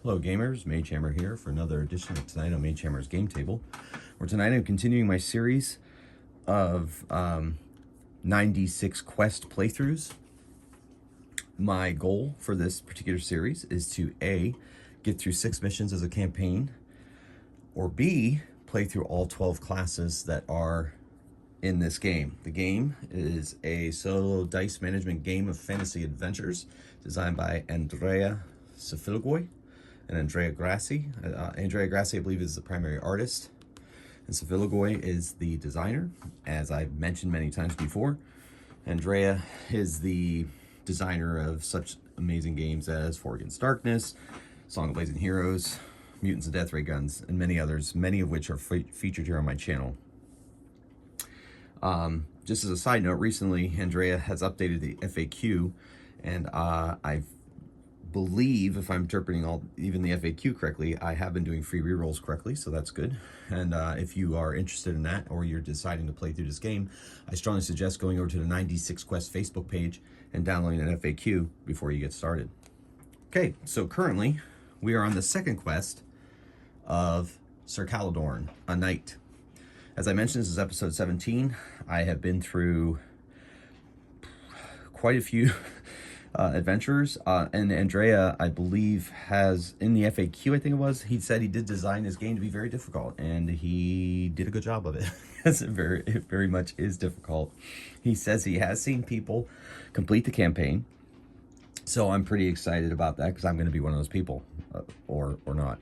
Hello gamers, Magehammer here for another edition of Tonight on Magehammer's Game Table, where tonight I'm continuing my series of 96 quest playthroughs. My goal for this particular series is to A, get through 6 missions as a campaign, or B, play through all 12 classes that are in this game. The game is a solo dice management game of fantasy adventures designed by Andrea Safilgoy and Andrea Grassi. Andrea Grassi, I believe, is the primary artist, and Safilgoy is the designer, as I've mentioned many times before. Andrea is the designer of such amazing games as Four Against Darkness, Song of Blazing Heroes, Mutants and Death Ray Guns, and many others, many of which are featured here on my channel. Just as a side note, recently Andrea has updated the FAQ, and I believe, if I'm interpreting even the FAQ correctly, I have been doing free rerolls correctly, so that's good. And if you are interested in that, or you're deciding to play through this game, I strongly suggest going over to the 96 Quest Facebook page and downloading an FAQ before you get started. Okay, so currently we are on the second quest of Sir Caladorn, a knight. As I mentioned, this is episode 17. I have been through quite a few adventurers, and Andrea, I believe, has, in the FAQ, I think it was, he said he did design this game to be very difficult, and he did a good job of it. It very much is difficult. He says he has seen people complete the campaign, so I'm pretty excited about that, because I'm going to be one of those people, or not.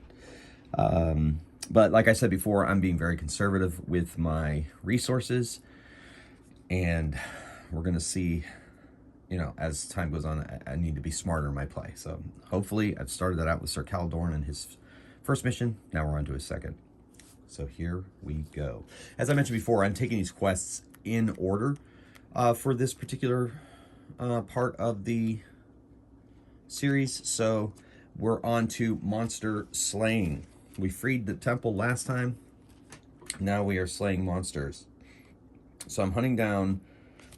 But like I said before, I'm being very conservative with my resources, and we're going to see, you know, as time goes on, I need to be smarter in my play. So hopefully I've started that out with Sir Caladorn and his first mission. Now we're on to his second. So here we go. As I mentioned before, I'm taking these quests in order for this particular part of the series. So we're on to monster slaying. We freed the temple last time. Now we are slaying monsters. So I'm hunting down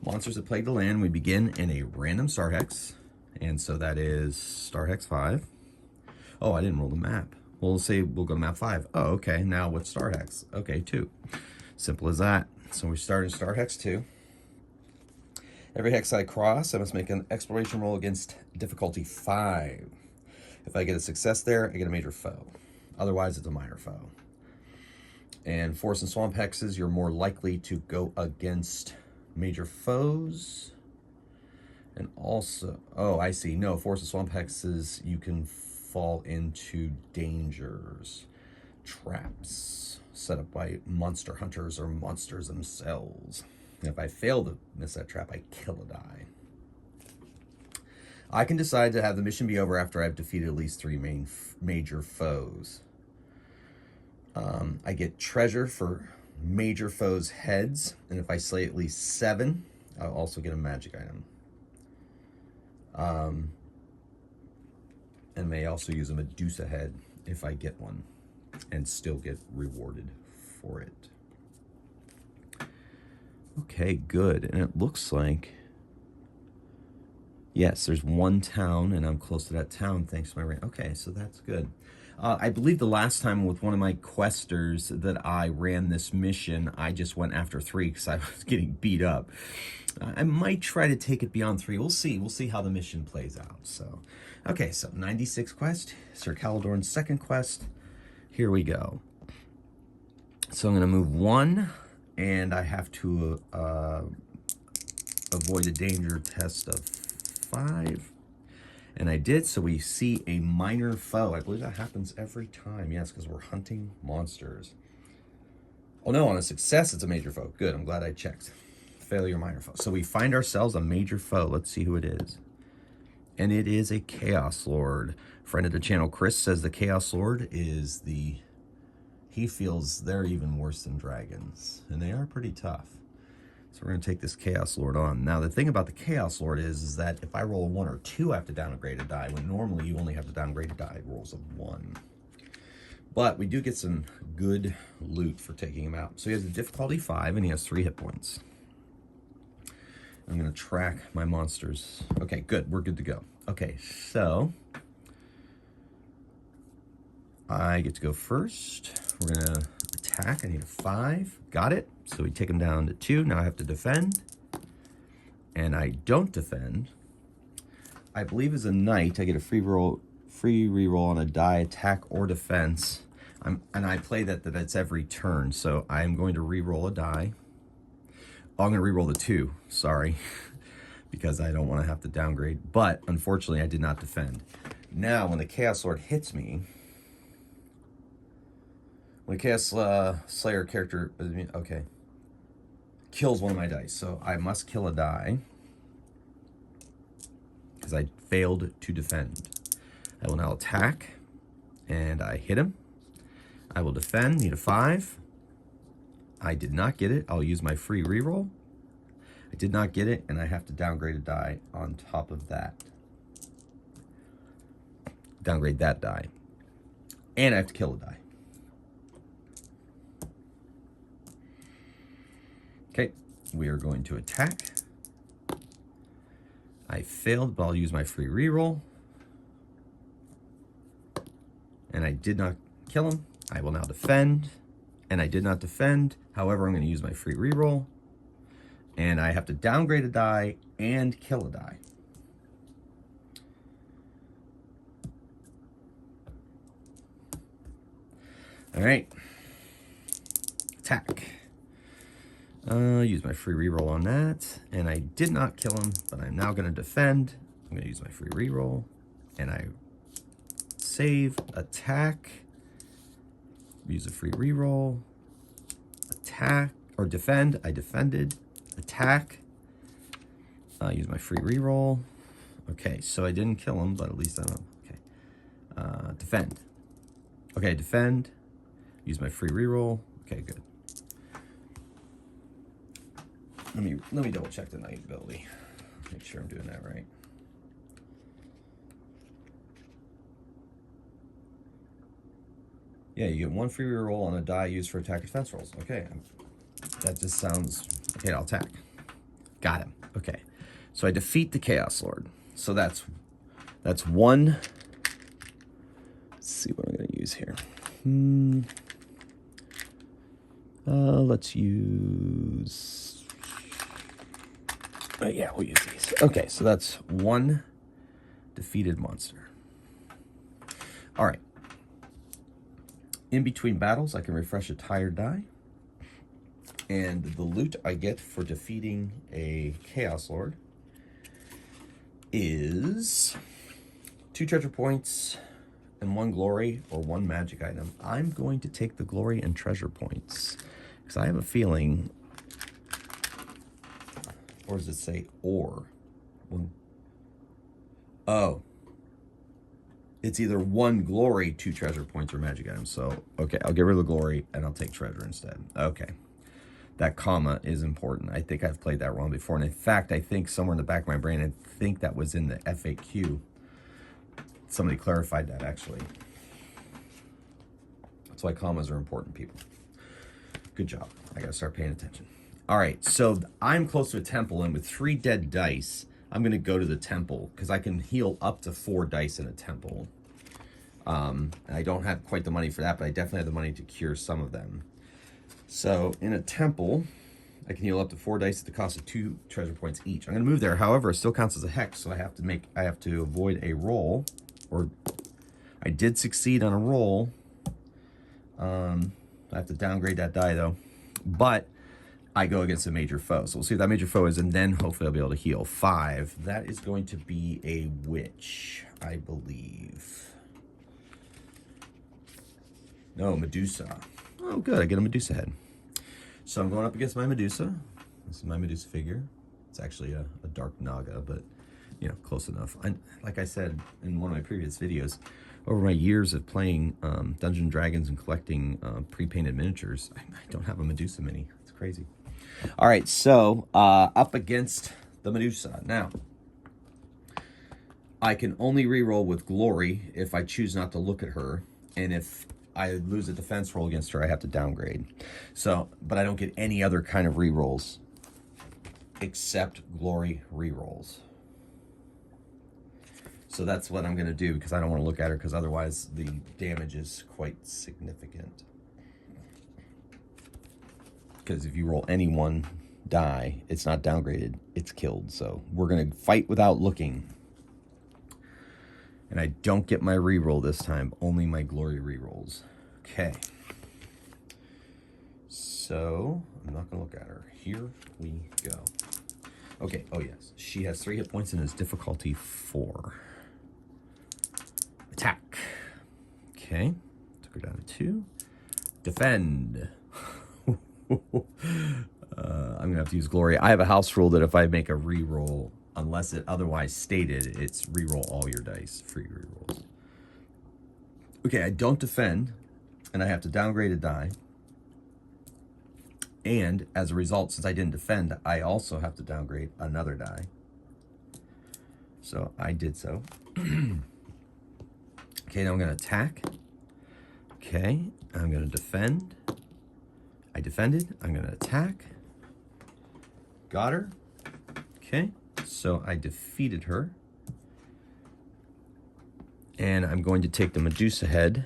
monsters that plague the land. We begin in a random star hex, and so that is star hex 5. Oh, I didn't roll the map. We'll say we'll go to map 5. Oh, okay. Now what star hex? Okay, 2. Simple as that. So we start in star hex 2. Every hex I cross, I must make an exploration roll against difficulty 5. If I get a success there, I get a major foe. Otherwise, it's a minor foe. And forest and swamp hexes, you're more likely to go against major foes. And also, oh, I see. No, forest and swamp hexes, you can fall into dangers, traps set up by monster hunters or monsters themselves. And if I fail to miss that trap, I kill a die. I can decide to have the mission be over after I've defeated at least 3 major foes. I get treasure for major foes' heads, and if I slay at least 7, I'll also get a magic item. And may also use a Medusa head if I get one, and still get rewarded for it. Okay, good. And it looks like, yes, there's one town, and I'm close to that town thanks to my rank. Okay, so that's good. I believe the last time with one of my questers that I ran this mission, I just went after 3 because I was getting beat up. I might try to take it beyond 3. We'll see. We'll see how the mission plays out. So, okay, so 96 quest, Sir Caladorn's second quest. Here we go. So I'm going to move 1, and I have to avoid a danger test of 5. And I did, so we see a minor foe. I believe that happens every time. Yes, because we're hunting monsters. Oh no, on a success, it's a major foe. Good, I'm glad I checked. Failure, minor foe. So we find ourselves a major foe. Let's see who it is. And it is a Chaos Lord. Friend of the channel, Chris, says the Chaos Lord is he feels they're even worse than dragons. And they are pretty tough. So we're going to take this Chaos Lord on. Now, the thing about the Chaos Lord is that if I roll a 1 or 2, I have to downgrade a die, when normally you only have to downgrade a die rolls of 1. But we do get some good loot for taking him out. So he has a difficulty 5, and he has 3 hit points. I'm going to track my monsters. Okay, good. We're good to go. Okay, so I get to go first. We're gonna attack. I need a 5. Got it. So we take him down to 2. Now I have to defend. And I don't defend. I believe as a knight, I get a free reroll on a die, attack or defense. And I play that it's every turn. So I'm going to reroll a die. Oh, I'm going to reroll the 2. Sorry. Because I don't want to have to downgrade. But unfortunately, I did not defend. Now, when the Chaos Lord hits me, when a Chaos Slayer character, okay, kills one of my dice. So I must kill a die because I failed to defend. I will now attack, and I hit him. I will defend, need a 5. I did not get it. I'll use my free reroll. I did not get it, and I have to downgrade a die on top of that. Downgrade that die. And I have to kill a die. Okay, we are going to attack. I failed, but I'll use my free reroll. And I did not kill him. I will now defend. And I did not defend. However, I'm going to use my free reroll. And I have to downgrade a die and kill a die. All right. Attack. Use my free reroll on that. And I did not kill him, but I'm now going to defend. I'm going to use my free reroll. And I save, attack, use a free reroll, attack, or defend. I defended, attack, use my free reroll. Okay, so I didn't kill him, but at least I'm okay. Defend. Okay, defend, use my free reroll. Okay, good. Let me double check the knight ability. Make sure I'm doing that right. Yeah, you get 1 free reroll on a die used for attack or defense rolls. Okay, that just sounds... Okay, I'll attack. Got him. Okay, so I defeat the Chaos Lord. So that's 1... Let's see what I'm going to use here. Let's use... yeah, we'll use these. Okay, so that's 1 defeated monster. All right. In between battles, I can refresh a tired die. And the loot I get for defeating a Chaos Lord is 2 treasure points and 1 glory or 1 magic item. I'm going to take the glory and treasure points because I have a feeling, or does it say or? Oh. It's either 1 glory, 2 treasure points, or magic items. So, okay, I'll get rid of the glory, and I'll take treasure instead. Okay. That comma is important. I think I've played that wrong before. And in fact, I think somewhere in the back of my brain, I think that was in the FAQ. Somebody clarified that, actually. That's why commas are important, people. Good job. I got to start paying attention. All right, so I'm close to a temple, and with 3 dead dice, I'm going to go to the temple because I can heal up to 4 dice in a temple. I don't have quite the money for that, but I definitely have the money to cure some of them. So in a temple, I can heal up to 4 dice at the cost of 2 treasure points each. I'm going to move there. However, it still counts as a hex, so I have to avoid a roll. Or I did succeed on a roll. I have to downgrade that die though, but I go against a major foe. So we'll see what that major foe is, and then hopefully I'll be able to heal 5. That is going to be a witch, I believe. No, Medusa. Oh, good. I get a Medusa head. So I'm going up against my Medusa. This is my Medusa figure. It's actually a dark Naga, but, you know, close enough. Like I said in one of my previous videos, over my years of playing Dungeons & Dragons and collecting pre-painted miniatures, I don't have a Medusa mini. It's crazy. All right, so up against the Medusa. Now, I can only reroll with glory if I choose not to look at her, and if I lose a defense roll against her, I have to downgrade. So, but I don't get any other kind of rerolls except glory rerolls. So that's what I'm going to do, because I don't want to look at her, because otherwise the damage is quite significant. Because if you roll any one die, it's not downgraded, it's killed. So we're going to fight without looking. And I don't get my reroll this time, only my glory rerolls. Okay. So I'm not going to look at her. Here we go. Okay, oh yes. She has 3 hit points and is difficulty 4. Attack. Okay. Took her down to 2. Defend. I'm gonna have to use glory. I have a house rule that if I make a reroll, unless it otherwise stated, it's reroll all your dice, free rerolls. Okay, I don't defend, and I have to downgrade a die. And as a result, since I didn't defend, I also have to downgrade another die. So I did so. Okay, now I'm gonna attack. Okay, I'm gonna defend. I defended, I'm gonna attack. Got her. Okay, so I defeated her. And I'm going to take the Medusa head.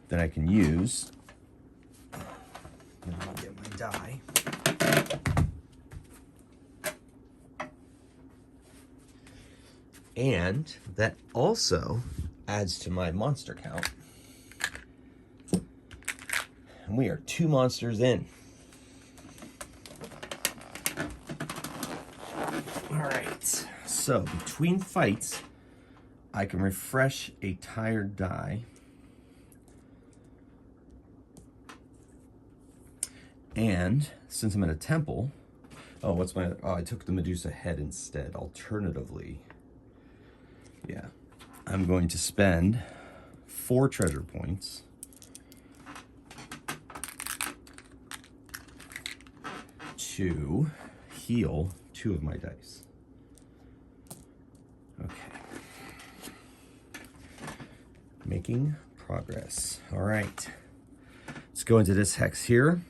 That I can use. Let me get my die. And that also adds to my monster count. And we are 2 monsters in. All right. So between fights, I can refresh a tired die. And since I'm in a temple, oh, I took the Medusa head instead. Alternatively, yeah, I'm going to spend 4 treasure points to heal 2 of my dice. Okay. Making progress. All right. Let's go into this hex here.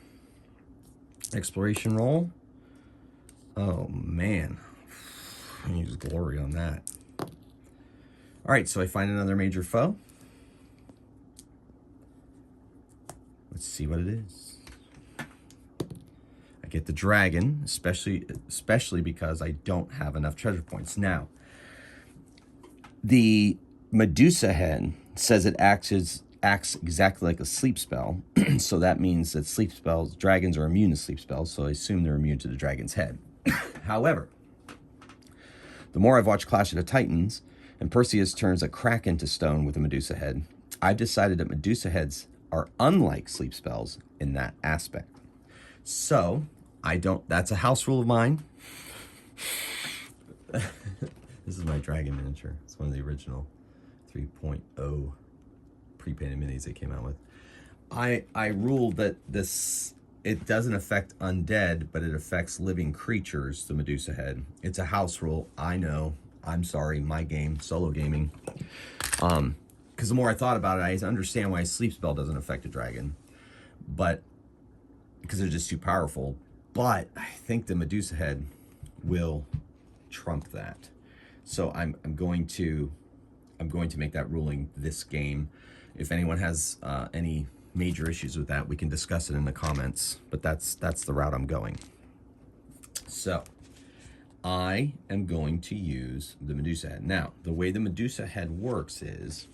Exploration roll. Oh, man. I use glory on that. All right, so I find another major foe. Let's see what it is. I get the dragon, especially because I don't have enough treasure points. Now, the Medusa head says it acts exactly like a sleep spell. So that means that sleep spells, dragons are immune to sleep spells, so I assume they're immune to the dragon's head. However, the more I've watched Clash of the Titans, and Perseus turns a kraken to stone with a Medusa head, I've decided that Medusa heads are unlike sleep spells in that aspect. So, that's a house rule of mine. This is my dragon miniature. It's one of the original 3.0 pre-painted minis they came out with. I ruled that it doesn't affect undead, but it affects living creatures, the Medusa head. It's a house rule, I know. I'm sorry, my game, solo gaming. Because the more I thought about it, I understand why a sleep spell doesn't affect a dragon. But, because they're just too powerful. But I think the Medusa head will trump that. So I'm going to make that ruling this game. If anyone has any major issues with that, we can discuss it in the comments. But that's the route I'm going. So I am going to use the Medusa head. Now, the way the Medusa head works is,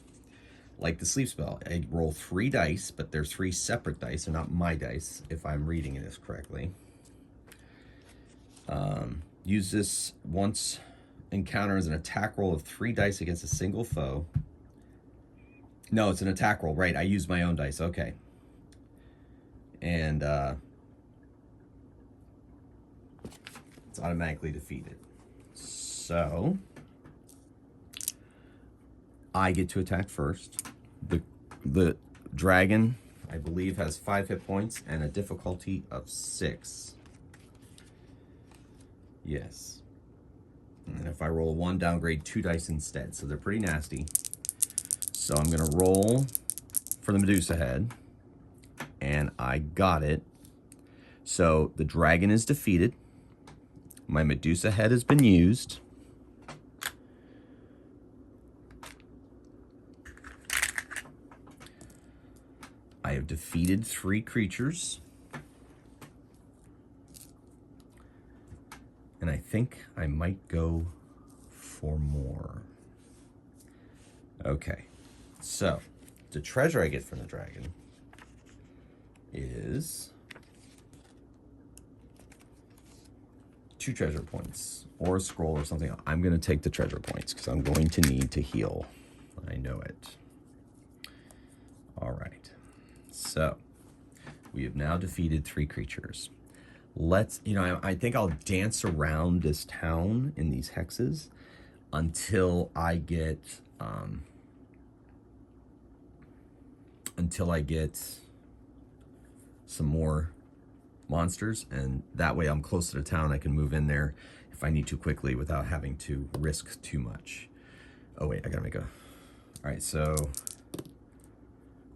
like the sleep spell, I roll 3 dice, but they're 3 separate dice. They're not my dice, if I'm reading this correctly. Use this once encounter as an attack roll of 3 dice against a single foe. No, it's an attack roll, right? I use my own dice, okay. And it's automatically defeated. So I get to attack first. The dragon, I believe, has 5 hit points and a difficulty of 6. Yes. And if I roll a 1, downgrade 2 dice instead. So they're pretty nasty. So I'm going to roll for the Medusa head. And I got it. So the dragon is defeated. My Medusa head has been used. I have defeated 3 creatures. And I think I might go for more. Okay, so the treasure I get from the dragon is 2 treasure points or a scroll or something. I'm going to take the treasure points because I'm going to need to heal. I know it. All right. So we have now defeated 3 creatures. I think I'll dance around this town in these hexes until I get some more monsters, and that way I'm close to the town. I can move in there if I need to quickly without having to risk too much. Oh wait, I gotta make a... All right, so...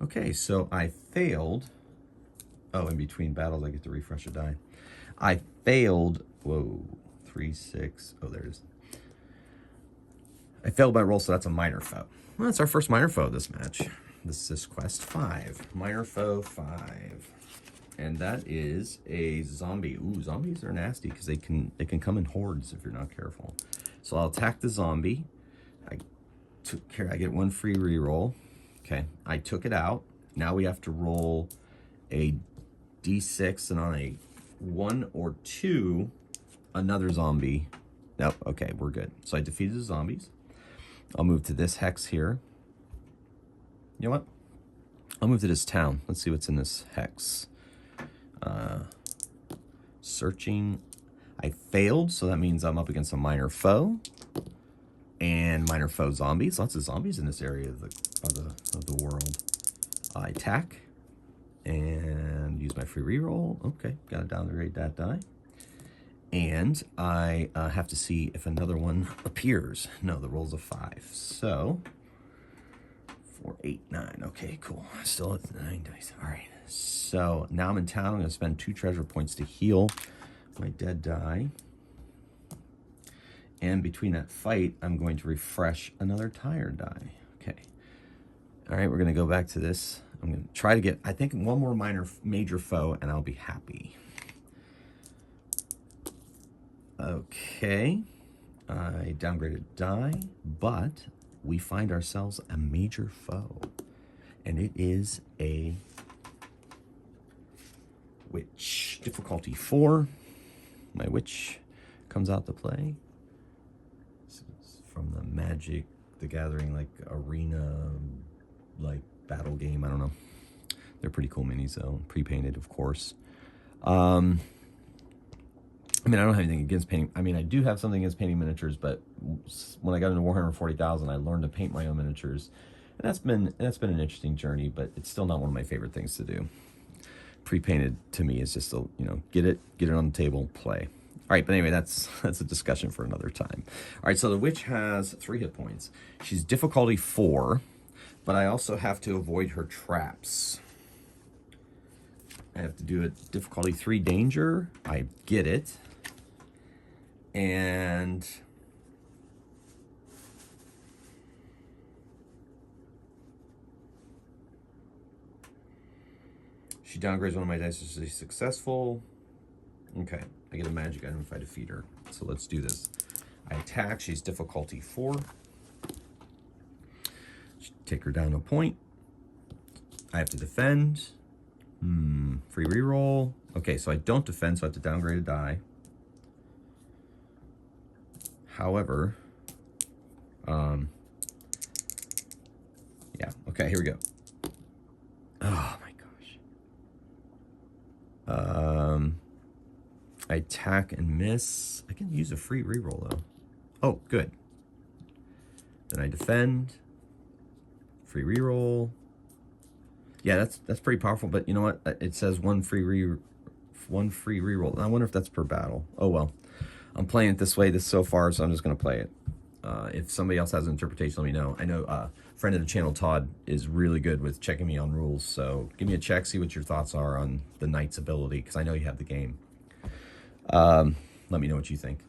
Okay, so I failed. Oh, in between battles, I get to refresh a die. I failed. Whoa, 3, 6. Oh, there it is. I failed my roll, so that's a minor foe. Well, that's our first minor foe this match. This is quest 5. Minor foe 5. And that is a zombie. Ooh, zombies are nasty because they can come in hordes if you're not careful. So I'll attack the zombie. I get 1 free reroll. Okay, I took it out. Now we have to roll a d6, and on a 1 or 2, another zombie. Nope, okay, we're good. So I defeated the zombies. I'll move to this hex here. You know what? I'll move to this town. Let's see what's in this hex. Searching. I failed, so that means I'm up against a minor foe. And minor foe zombies. Lots of zombies in this area of the world. I attack and use my free reroll. Okay, gotta downgrade that die. And I have to see if another one appears. No, the roll's a 5. So 4, 8, 9. Okay, cool. Still at 9 dice. All right. So now I'm in town. I'm gonna spend 2 treasure points to heal my dead die. And between that fight, I'm going to refresh another tired die. Okay. All right, we're going to go back to this. I'm going to try to get, I think, 1 more major foe, and I'll be happy. Okay. I downgraded die, but we find ourselves a major foe. And it is a witch. Difficulty 4. My witch comes out to play. From the Magic the Gathering, like, arena, like, battle game. I don't know. They're pretty cool minis, though. Pre-painted, of course. I mean, I don't have anything against painting. I mean, I do have something against painting miniatures, but when I got into Warhammer 40,000, I learned to paint my own miniatures. And that's been an interesting journey, but it's still not one of my favorite things to do. Pre-painted, to me, is just, get it on the table, play. All right, but anyway, that's a discussion for another time. All right, so the witch has 3 hit points. She's difficulty 4, but I also have to avoid her traps. I have to do it difficulty 3 danger. I get it. And she downgrades one of my dice to successful. Okay, I get a magic item if I defeat her. So let's do this. I attack. She's difficulty 4. Take her down to a point. I have to defend. Free reroll. Okay, so I don't defend, so I have to downgrade a die. However, yeah. Okay, here we go. Oh my gosh. I attack and miss. I can use a free reroll though. Oh, good. Then I defend. Free reroll. Yeah, that's pretty powerful. But you know what? It says one free reroll. And I wonder if that's per battle. Oh well. I'm playing it this way so far, so I'm just gonna play it. If somebody else has an interpretation, let me know. I know friend of the channel, Todd, is really good with checking me on rules. So give me a check, see what your thoughts are on the knight's ability, because I know you have the game. Let me know what you think.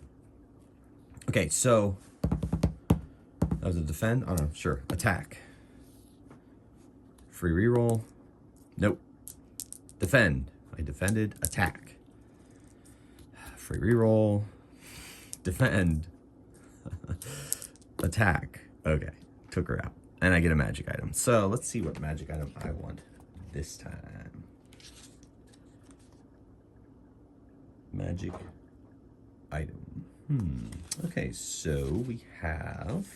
Okay, so that was a defend. Oh no, sure. Attack. Free reroll. Nope. Defend. I defended. Attack. Free reroll. Defend. Attack. Okay. Took her out. And I get a magic item. So let's see what magic item I want this time. Magic item. Okay, so we have...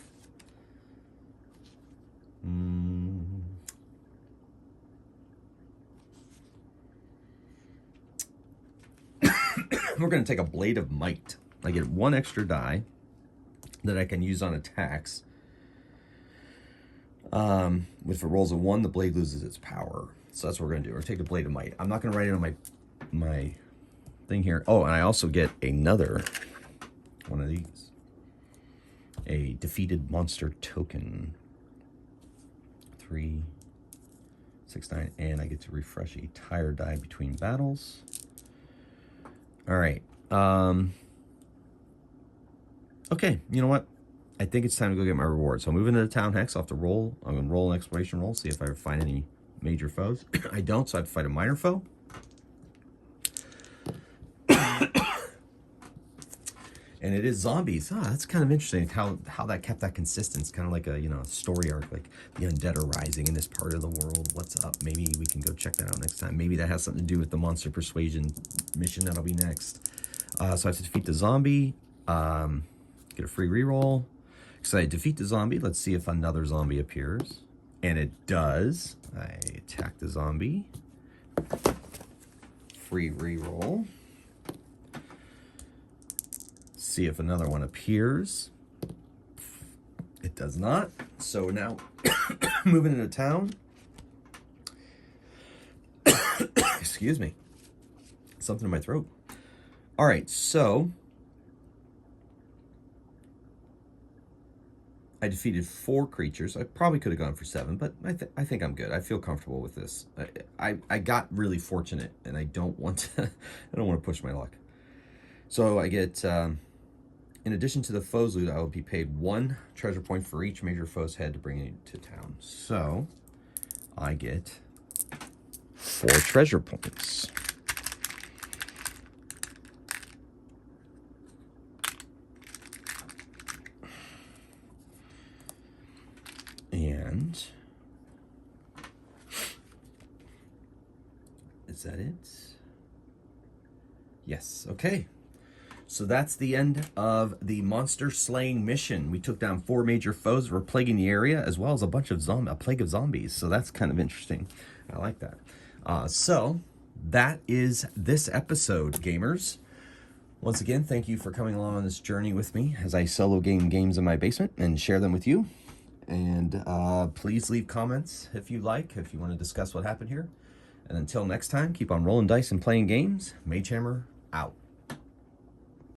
we're going to take a Blade of Might. I get 1 extra die that I can use on attacks. If it rolls a 1, the blade loses its power. So that's what we're going to do. We're going to take the Blade of Might. I'm not going to write it on my thing here. Oh, and I also get another one of these. A defeated monster token. 3, 6, 9. And I get to refresh a tire die between battles. All right. Okay, you know what? I think it's time to go get my reward. So I'm moving to the town hex. I'll have to roll. I'm going to roll an exploration roll, see if I find any major foes. I don't, so I have to fight a minor foe. And it is zombies. Ah, that's kind of interesting how that kept that consistent. It's kind of like a, story arc, like the undead are rising in this part of the world. What's up? Maybe we can go check that out next time. Maybe that has something to do with the monster persuasion mission that'll be next. So I have to defeat the zombie, get a free reroll. So I defeat the zombie. Let's see if another zombie appears. And it does. I attack the zombie. Free reroll. See if another one appears. It does not. So now, moving into town. Excuse me. Something in my throat. All right, so I defeated 4 creatures. I probably could have gone for 7, but I think I'm good. I feel comfortable with this. I got really fortunate, and I don't want to. I don't want to push my luck. So I get, in addition to the foes loot, I will be paid 1 treasure point for each major foe's head to bring it to town. So I get 4 treasure points. And is that it? Yes. Okay. So that's the end of the monster slaying mission. We took down 4 major foes that were plaguing the area, as well as a plague of zombies. So that's kind of interesting. I like that. So that is this episode, gamers. Once again, thank you for coming along on this journey with me as I solo game games in my basement and share them with you. And please leave comments if you want to discuss what happened here. And until next time, keep on rolling dice and playing games. Magehammer out.